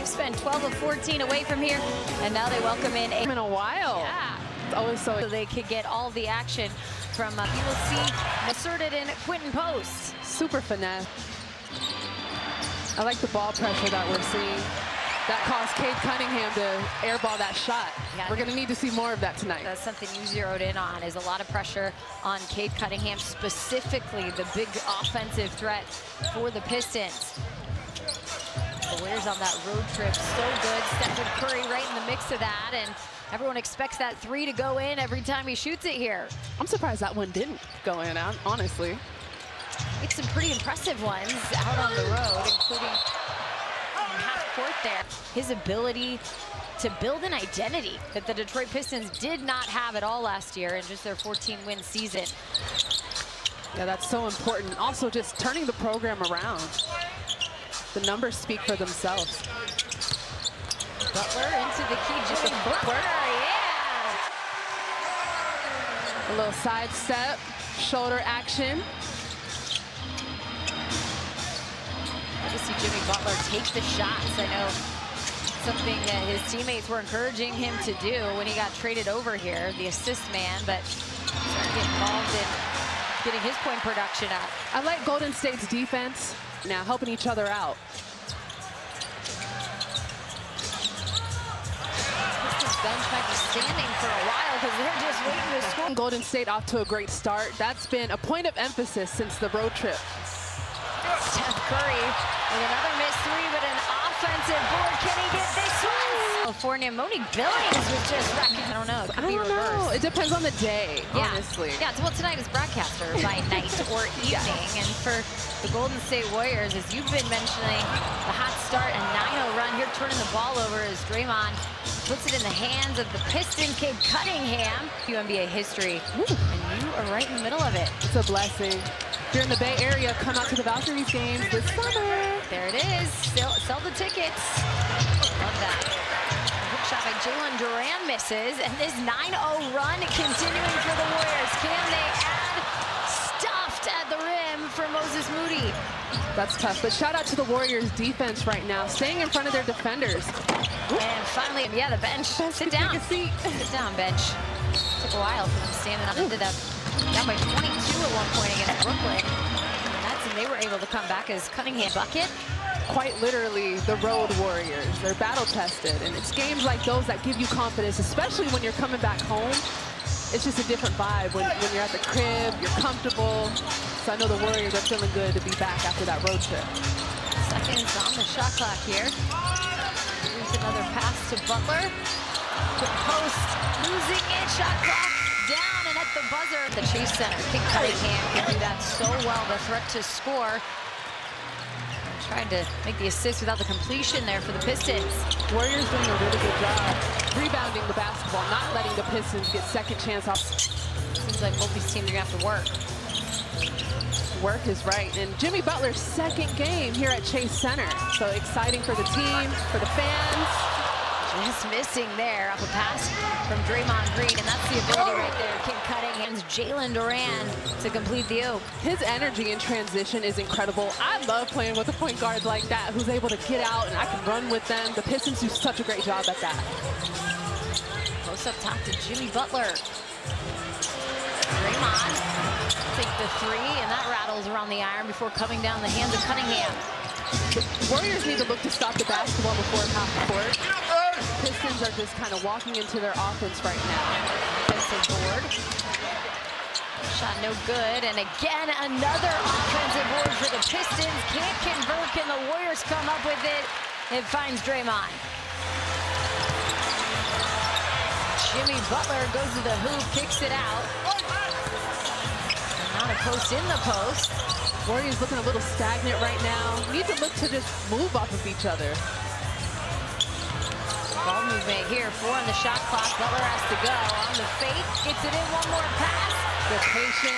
They've spent 12 of 14 away from here, and now they welcome in a while. Yeah. It's always so they could get all the action from you will see asserted in Quinton Post. Super finesse. I like the ball pressure that we're seeing. That caused Cade Cunningham to airball that shot. Yeah. We're going to need to see more of that tonight. That's something you zeroed in on, is a lot of pressure on Cade Cunningham, specifically the big offensive threat for the Pistons. The Warriors on that road trip, so good. Stephen Curry right in the mix of that, and everyone expects that three to go in every time he shoots it here. I'm surprised that one didn't go in, honestly. It's some pretty impressive ones out on the road, including half court there. His ability to build an identity that the Detroit Pistons did not have at all last year in just their 14-win season. Yeah, that's so important. Also, just turning the program around. The numbers speak for themselves. Butler into the key, just a footwork. Yeah! A little side step, shoulder action. Good to see Jimmy Butler take the shots. I know something that his teammates were encouraging him to do when he got traded over here, the assist man, but started getting involved in getting his point production up. I like Golden State's defense now, helping each other out. Pistons bench might be standing for a while because they're just waiting to score. Golden State off to a great start. That's been a point of emphasis since the road trip. Steph Curry with another missed three, but an offensive board. Can he get this one? California, Monique Billings was just wrecking. I don't know. It could be reversed. It depends on the day, honestly. Yeah, well, tonight is broadcaster by night or evening. And for the Golden State Warriors, as you've been mentioning, the hot start and 9-0 run here, turning the ball over as Draymond puts it in the hands of the Pistons. Cade Cunningham, NBA history, and you are right in the middle of it. It's a blessing. If you're in the Bay Area, come out to the Valkyries games this summer. There it is. Sell the tickets. Love that. Hook shot by Jalen Duran misses, and this 9-0 run continuing for the Warriors. Can they add? Stuffed at the rim for Moses Moody. That's tough, but shout out to the Warriors defense right now, staying in front of their defenders. And finally, yeah, the bench. Sit down. Take a seat. Sit down, bench. Took a while for them standing up. Ended up down by 22 at one point against Brooklyn. And they were able to come back as Cunningham bucket. Quite literally, the road Warriors. They're battle-tested, and it's games like those that give you confidence, especially when you're coming back home. It's just a different vibe when you're at the crib, you're comfortable. So I know the Warriors are feeling good to be back after that road trip. Seconds on the shot clock here. Here's another pass to Butler. Quick post, losing it, shot clock down, and at the buzzer. The Chase Center, Cade Cunningham can do that so well, the threat to score. Trying to make the assist without the completion there for the Pistons. Warriors doing a really good job rebounding the basketball, not letting the Pistons get second chance off. Seems like both these teams are gonna have to work. Work is right, and Jimmy Butler's second game here at Chase Center. So exciting for the team, for the fans. Just missing there off a pass from Draymond Green, and that's the ability right there. Cade Cunningham's Jalen Duran to complete the oop. His energy in transition is incredible. I love playing with a point guard like that who's able to get out and I can run with them. The Pistons do such a great job at that. Close up top to Jimmy Butler. Draymond take the three, and that rattles around the iron before coming down the hands of Cunningham. The Warriors need to look to stop the basketball before half the court. Pistons are just kind of walking into their offense right now. Offensive board. Shot no good, and again another offensive board for the Pistons. Can't convert, can the Warriors come up with it? It finds Draymond. Jimmy Butler goes to the hoop, kicks it out. And now the post in the post. Warriors looking a little stagnant right now. Need to look to just move off of each other. Ball movement here, 4 on the shot clock. Butler has to go on the fake, gets it in, one more pass. The patience.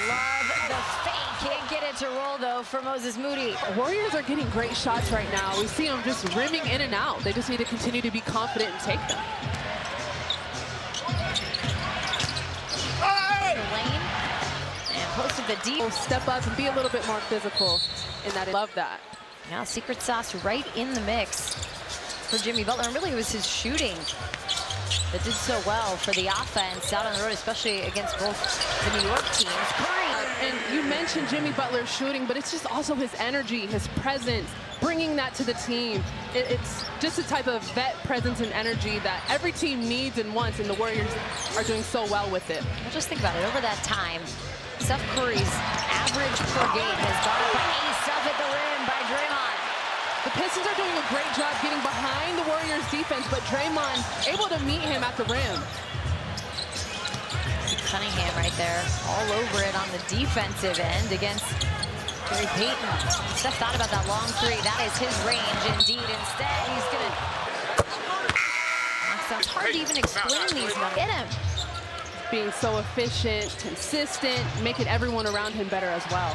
Love the fake. Can't get it to roll though for Moses Moody. Warriors are getting great shots right now. We see them just rimming in and out. They just need to continue to be confident and take them. Lane and posted the deep. Step up and be a little bit more physical in that. I love that. Now secret sauce right in the mix for Jimmy Butler, and really it was his shooting that did so well for the offense out on the road, especially against both the New York teams. Curry. And you mentioned Jimmy Butler's shooting, but it's just also his energy, his presence, bringing that to the team. It's just a type of vet presence and energy that every team needs and wants, and the Warriors are doing so well with it. Well, just think about it. Over that time, Steph Curry's average per game has gone up by 8 stuff at the rim by Draymond. The Pistons are doing a great job getting behind the Warriors defense, but Draymond able to meet him at the rim. Cunningham right there, all over it on the defensive end against Gary Payton. Steph thought about that long three. That is his range indeed. Instead, he's gonna. It's hard to even explain these numbers. Get him. Being so efficient, consistent, making everyone around him better as well.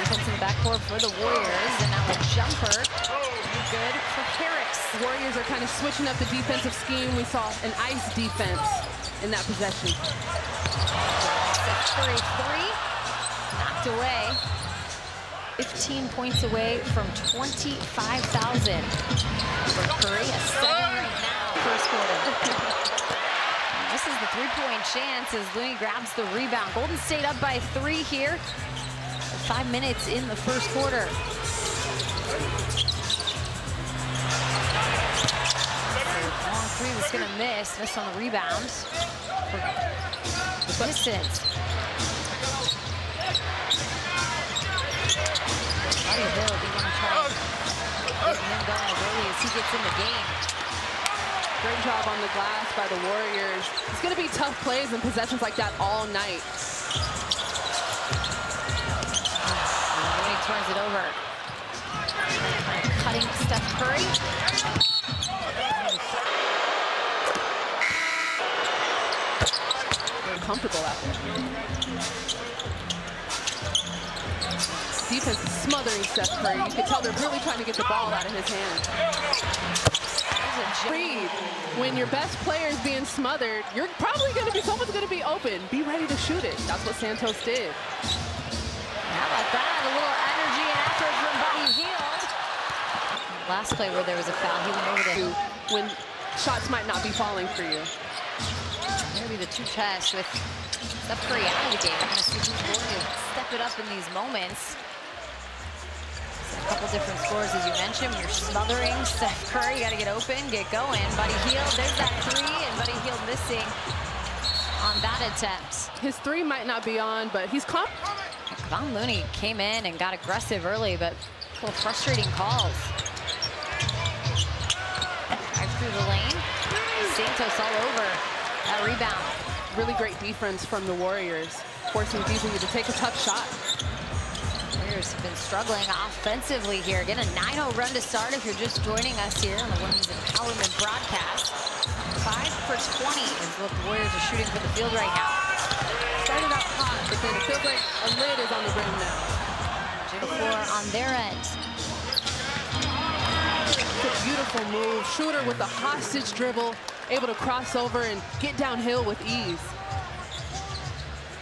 Defense in the backcourt for the Warriors, and now a jumper. Good for Harris. The Warriors are kind of switching up the defensive scheme. We saw an ice defense in that possession. Curry three, knocked away. 15 points away from 25,000 for Curry. A 7 right now, first quarter. This is the three-point chance as Looney grabs the rebound. Golden State up by 3 here. 5 minutes in the first quarter. Long three was gonna miss on the rebound for the Pistons. Buddy Hill, we want to try to get him going as early as he gets in the game. Great job on the glass by the Warriors. It's gonna be tough plays and possessions like that all night. Turns it over. Kind of cutting Steph Curry. Very comfortable out there. Defense is smothering Steph Curry. You can tell they're really trying to get the ball out of his hand. Breathe. When your best player is being smothered, you're probably going to be, someone's going to be open. Be ready to shoot it. That's what Santos did. How about that? A little energy and effort from Buddy Hield. Last play where there was a foul, he went over to when shots might not be falling for you. Maybe the two tests with Steph Curry out of the game. We're going to see who's going to step it up in these moments. A couple different scores, as you mentioned. When you're smothering Steph Curry, you got to get open, get going. Buddy Hield, there's that three, and Buddy Hield missing on that attempt. His three might not be on, but he's confident. Von Looney came in and got aggressive early, but a little frustrating calls. Drive through the lane. Santos all over that rebound. Really great defense from the Warriors, forcing Beasley to take a tough shot. Warriors have been struggling offensively here. Again, a 9-0 run to start if you're just joining us here on the Women's Empowerment broadcast. 5 for 20 is what the Warriors are shooting for the field right now. Started out hot, but then it feels like a lid is on the rim now. Before on their end. It's a beautiful move. Shooter with the hostage dribble, able to cross over and get downhill with ease.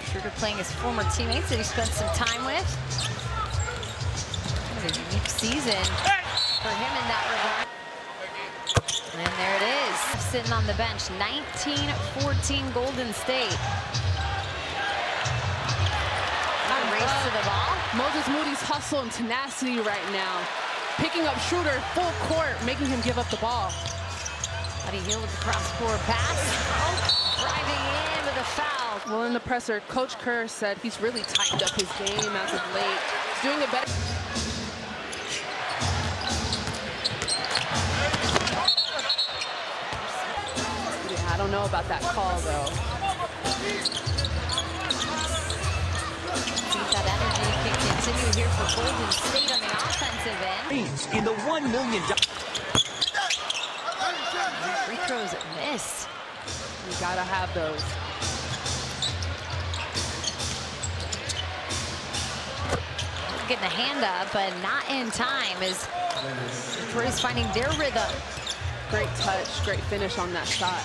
Shooter playing his former teammates that he spent some time with. What a unique season for him in that regard. And there it is, sitting on the bench. 19-14 Golden State. Race to the ball. Moses Moody's hustle and tenacity right now. Picking up Shooter full court, making him give up the ball. Buddy Hield with the cross-court pass. Oh, driving in with a foul. Well, in the presser, Coach Kerr said he's really tightened up his game as of late. He's doing a better. Yeah, I don't know about that call, though. That energy can continue here for Golden State on the offensive end. In the $1 million. Free throws missed. You gotta have those. Getting the hand up, but not in time as Detroit's finding their rhythm. Great touch, great finish on that shot.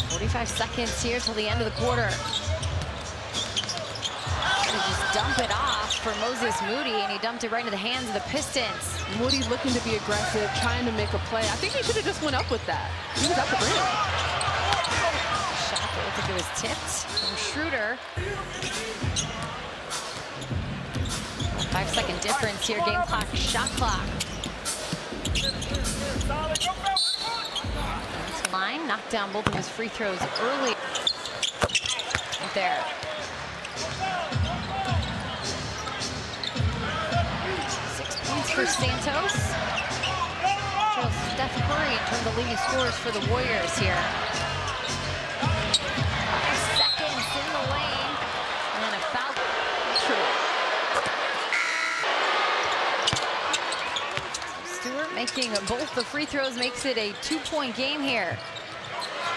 45 seconds here till the end of the quarter. Just dump it off. for Moses Moody, and he dumped it right into the hands of the Pistons. Moody looking to be aggressive, trying to make a play. I think he should have just went up with that. He was at the rim. Shot that looked like it was tipped from Schroeder. A 5-second difference here, game clock, shot clock. Line knocked down both of his free throws early. Right there. 6 points for Santos. Trails Steph Curry in terms of leading scorers for the Warriors here. 5 seconds in the lane, and then a foul. Stewart making both the free throws makes it a 2-point game here.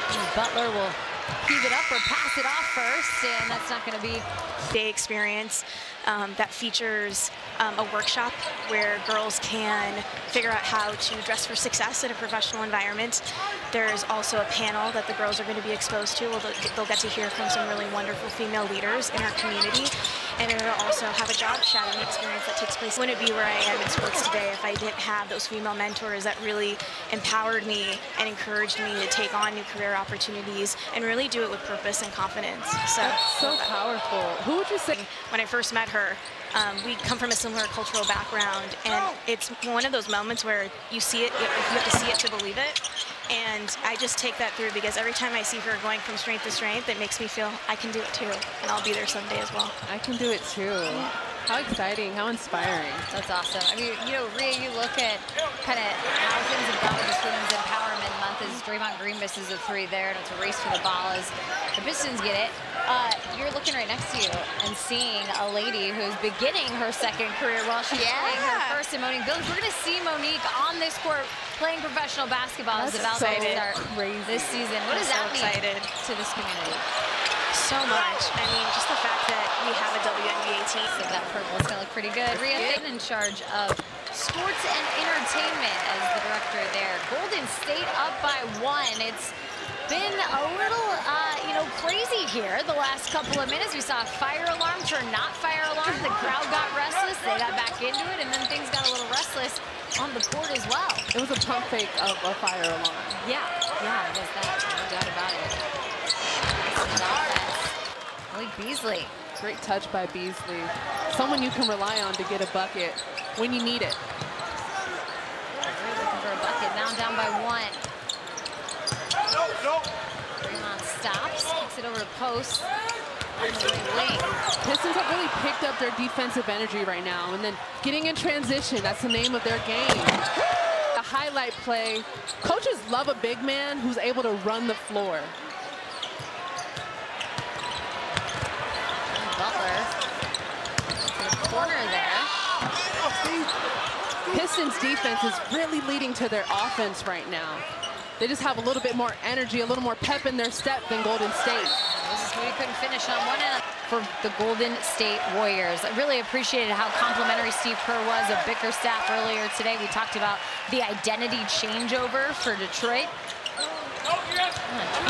And Butler will heave it up or pass it off first, and that's not going to be. Day experience that features a workshop where girls can figure out how to dress for success in a professional environment. There's also a panel that the girls are going to be exposed to. They'll get to hear from some really wonderful female leaders in our community. And it'll also have a job shadowing experience that takes place. Wouldn't be where I am in sports today if I didn't have those female mentors that really empowered me and encouraged me to take on new career opportunities and really do it with purpose and confidence. That's so powerful. Who would you say? When I first met her, we come from a similar cultural background, and it's one of those moments where you see it, you have to see it to believe it. And I just take that through because every time I see her going from strength to strength, it makes me feel I can do it too, and I'll be there someday as well. I can do it too. How exciting, how inspiring. That's awesome. I mean, you know, Rhea, you look at kind of how things have gone with this Women's Empowerment Month as Draymond Green misses a 3 there, and it's a race for the ball as the Pistons get it. You're looking right next to you and seeing a lady who's beginning her second career while she's playing her first in Monique Village. We're going to see Monique on this court playing professional basketball as about to start this season. What does that mean to this community? So much. I mean, just the fact that we have a WNBA team. So that purple is going to look pretty good. Rhea in charge of sports and entertainment as the director there. Golden State up by 1. It's been a little, crazy here the last couple of minutes. We saw a fire alarm turn not fire alarm. The crowd got restless. They got back into it, and then things got a little restless on the court as well. It was a pump fake of a fire alarm. Yeah, it was that. No doubt about it. Malik Beasley. Great touch by Beasley. Someone you can rely on to get a bucket when you need it. We're looking for a bucket. Now down by 1. Draymond stops, kicks it over to post. On the wing. Pistons have really picked up their defensive energy right now, and then getting in transition, that's the name of their game. A highlight play. Coaches love a big man who's able to run the floor. Butler to the corner there. Pistons defense is really leading to their offense right now. They just have a little bit more energy, a little more pep in their step than Golden State. Moses Moody couldn't finish on one end for the Golden State Warriors. I really appreciated how complimentary Steve Kerr was of Bickerstaff earlier today. We talked about the identity changeover for Detroit. A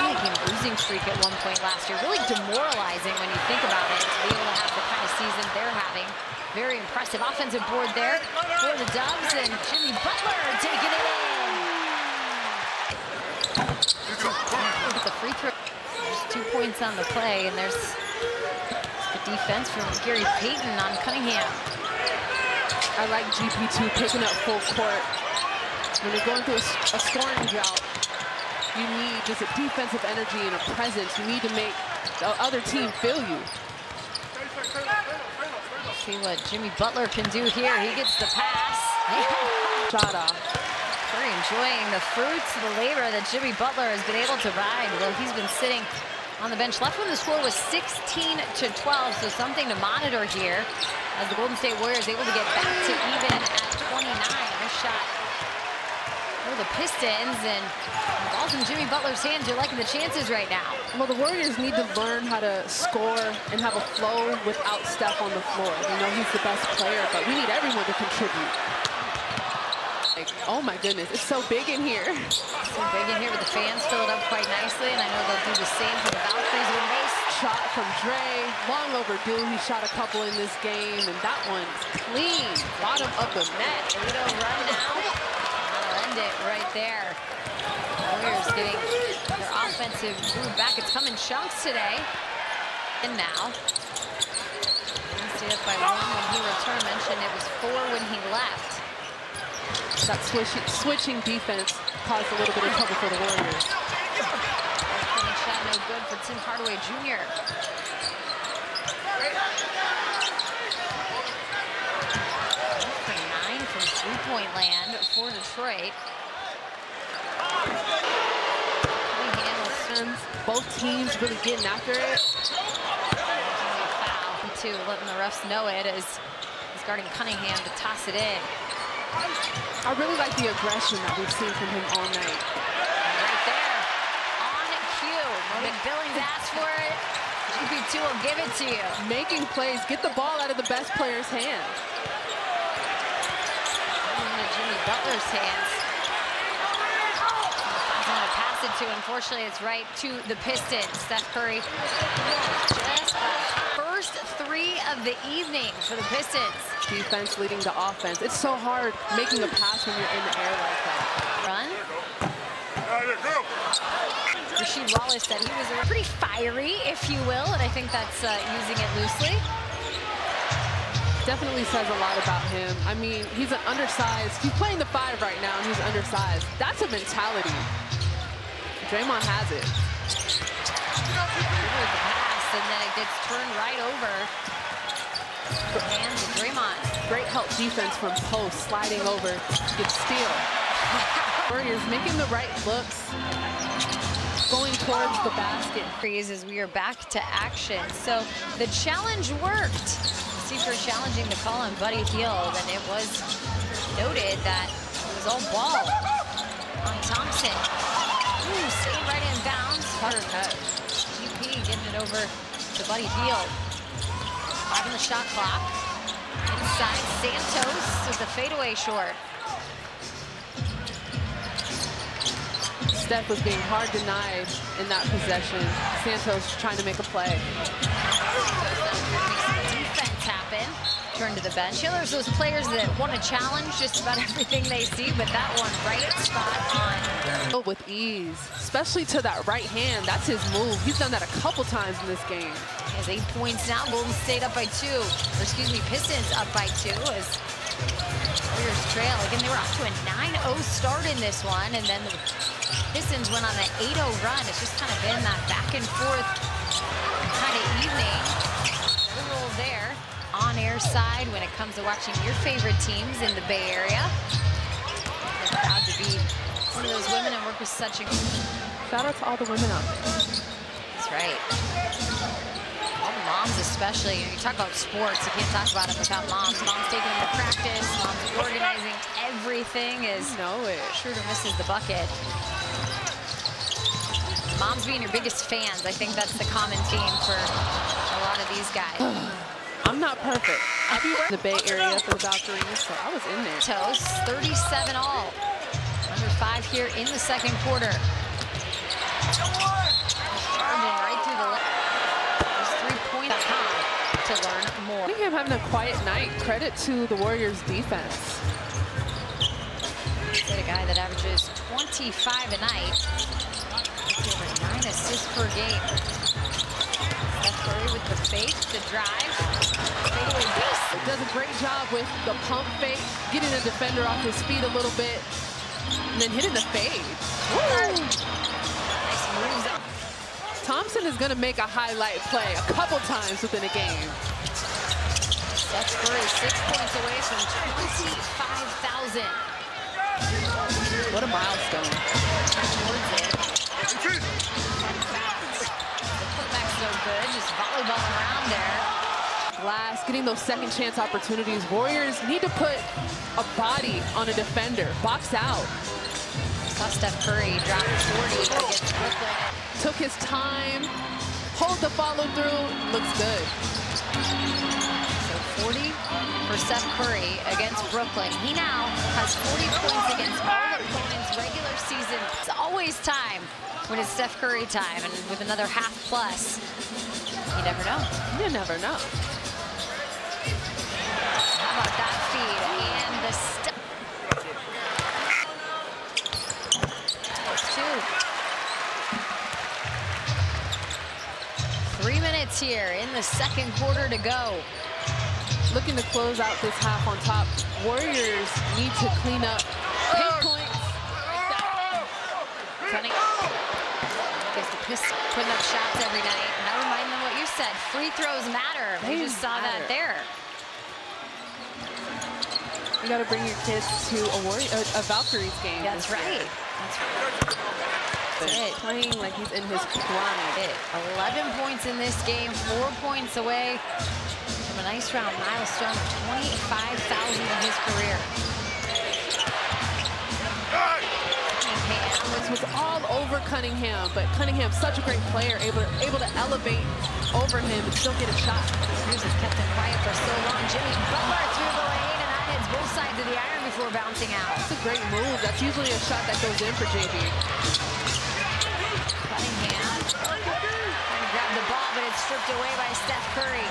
20-game losing streak at one point last year. Really demoralizing when you think about it, to be able to have the kind of season they're having. Very impressive offensive board there for the Dubs, and Jimmy Butler taking it in. Look at the free throw. There's 2 points on the play, and there's the defense from Gary Payton on Cunningham. I like GP2 picking up full court. When you're going through a scoring drought, you need just a defensive energy and a presence. You need to make the other team feel you. See what Jimmy Butler can do here. He gets the pass. Shot off. Very enjoying the fruits of the labor that Jimmy Butler has been able to ride. Well, he's been sitting on the bench. Left when the score was 16-12, so something to monitor here as the Golden State Warriors able to get back to even at 29. This shot for the Pistons, and the ball's in Jimmy Butler's hands. You're liking the chances right now. Well, the Warriors need to learn how to score and have a flow without Steph on the floor. You know, he's the best player, but we need everyone to contribute. Like, oh my goodness, it's so big in here. So big in here, but the fans fill it up quite nicely, and I know they'll do the same for the Valkyries when they shot from Dre. Long overdue. He shot a couple in this game, and that one's clean. Bottom of the net. A little run now. That'll end it right there. Warriors getting their offensive move back. It's come in chunks today. And now, stayed up by 1 when he returned. Mentioned it was 4 when he left. That switching defense caused a little bit of trouble for the Warriors. Shot no good for Tim Hardaway Jr. 9 from three-point land for Detroit. Both teams really getting after it. Foul, too, letting the refs know it as he's guarding Cunningham to toss it in. I really like the aggression that we've seen from him all night. Right there, on cue. When Billings asks for it, GP2 will give it to you. Making plays, get the ball out of the best player's hand. Into Jimmy Butler's hands. Pass it to, unfortunately, it's right to the Pistons. Steph Curry just first 3 of the evening for the Pistons. Defense leading to offense. It's so hard making a pass when you're in the air like that. Run. Rasheed Wallace said he was pretty fiery, if you will, and I think that's using it loosely. Definitely says a lot about him. I mean, he's an undersized, he's playing the 5 right now, and he's undersized. That's a mentality. Draymond has it. The pass, and then it gets turned right over. And Draymond. Great help defense from post, sliding over, gets steal. Warriors making the right looks, going towards the basket. As we are back to action. So the challenge worked. Seeker challenging the call on Buddy Hield, and it was noted that it was all ball on Thompson. Ooh, staying right in bounds. Hard cut. GP getting it over to Buddy Hield. 5 on the shot clock. Inside Santos with the fadeaway short. Steph was being hard denied in that possession. Santos trying to make a play. Defense happen. Turn to the bench. There's those players that want to challenge just about everything they see, but that one right spot on. With ease, especially to that right hand. That's his move. He's done that a couple times in this game. He has 8 points now. Golden State up by 2. Or excuse me, Pistons up by 2 as Warriors trail. Again, they were off to a 9-0 start in this one, and then the Pistons went on an 8-0 run. It's just kind of been that back and forth kind of evening. No roll there. On-air side when it comes to watching your favorite teams in the Bay Area. They're proud to be one of those women and work with such a... Shout out to all the women out there. That's right. All the moms especially. You talk about sports, you can't talk about it without moms. Moms taking them to practice, moms organizing everything is Schroeder misses the bucket. Moms being your biggest fans, I think that's the common theme for a lot of these guys. I'm not perfect. I'll be in the Bay Area for the Valkyries, so I was in there. Toast, 37 all. Under 5 here in the second quarter. Charging right through the left. There's 3point.com to learn more. I think I'm having a quiet night. Credit to the Warriors defense. Get a guy that averages 25 a night. Over 9 assists per game. Steph Curry with the fake, the drive. Fadeaway beast. Does a great job with the pump fake, getting the defender off his feet a little bit, and then hitting the fade. Nice moves. Thompson is going to make a highlight play a couple times within a game. Steph Curry 6 points away from 25,000. What a milestone. Towards it. The putback's so good, just volleyballing around there. Glass, getting those second chance opportunities. Warriors need to put a body on a defender. Box out. Saw Steph Curry drop 40 against Brooklyn. Took his time, hold the follow through, looks good. So 40 for Steph Curry against Brooklyn. He now has 40 points against all opponents regular season. It's always time when it's Steph Curry time, and with another half plus. You never know. You never know. How about that feed and the step? 3 minutes here in the second quarter to go. Looking to close out this half on top. Warriors need to clean up paint points. Funny. Because the Pistons putting up shots every night. And I remind them what you said. Free throws matter. We just saw that there. You got to bring your kids to a Valkyries game. That's right. That's right. Playing like he's in his prime. 11 points in this game, 4 points away from a nice round milestone of 25,000 in his career. This was all over Cunningham, but Cunningham's such a great player, able to elevate over him and still get a shot. Here's has kept him quiet for so long. Jimmy Butler through the lane, and that hits both sides of the iron before bouncing out. That's a great move. That's usually a shot that goes in for JB. Cunningham trying to grab the ball, but it's stripped away by Steph Curry.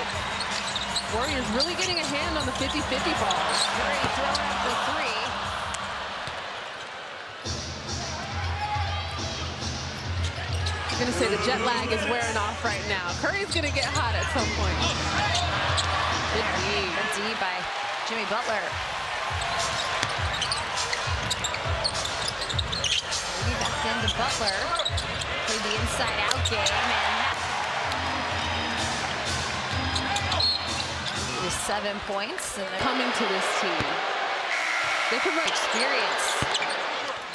Warriors really getting a hand on the 50-50 ball. Curry throwing up the three. I'm going to say the jet lag is wearing off right now. Curry's going to get hot at some point. Good D. Good D by Jimmy Butler. Maybe back into Butler. Played the inside-out game, and with 7 points. And coming to this team. They can run experience.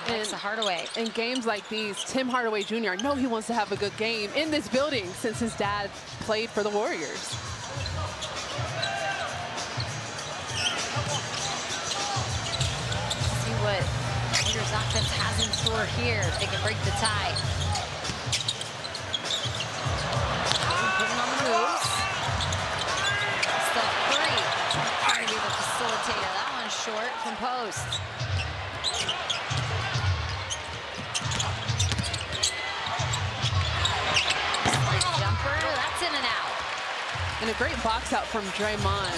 Next to Hardaway. In games like these, Tim Hardaway Jr., I know he wants to have a good game in this building since his dad played for the Warriors. See what Warriors offense has in store here. If they can break the tie. Putting on the moves. Steph Curry trying to be the facilitator. That one's short from post. And a great box out from Draymond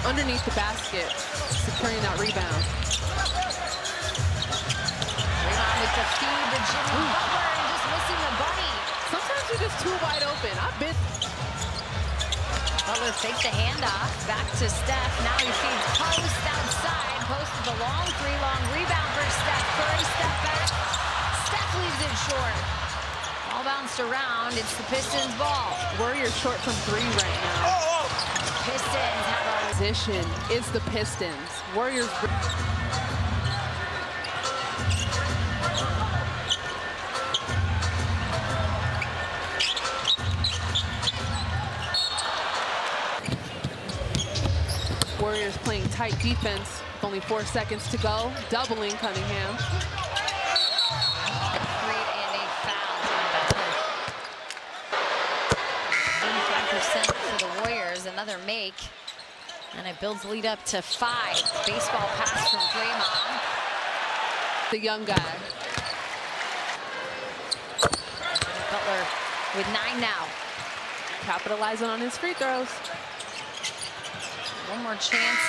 underneath the basket, securing that rebound. Draymond with the feed to Jimmy Butler and just missing the bunny. Sometimes you're just too wide open. I've been. Butler faked the handoff back to Steph. Now he feeds post outside. Post with a long three, long rebound for Steph. Curry step back. Steph leaves it short. All bounced around. It's the Pistons' ball. Warriors short from three right now. Pistons have a position. Is the Pistons. Warriors. Warriors playing tight defense. With only 4 seconds to go. Doubling Cunningham. For the Warriors, another make, and it builds lead up to 5. Baseball pass from Draymond. The young guy. Butler with 9 now. Capitalizing on his free throws. One more chance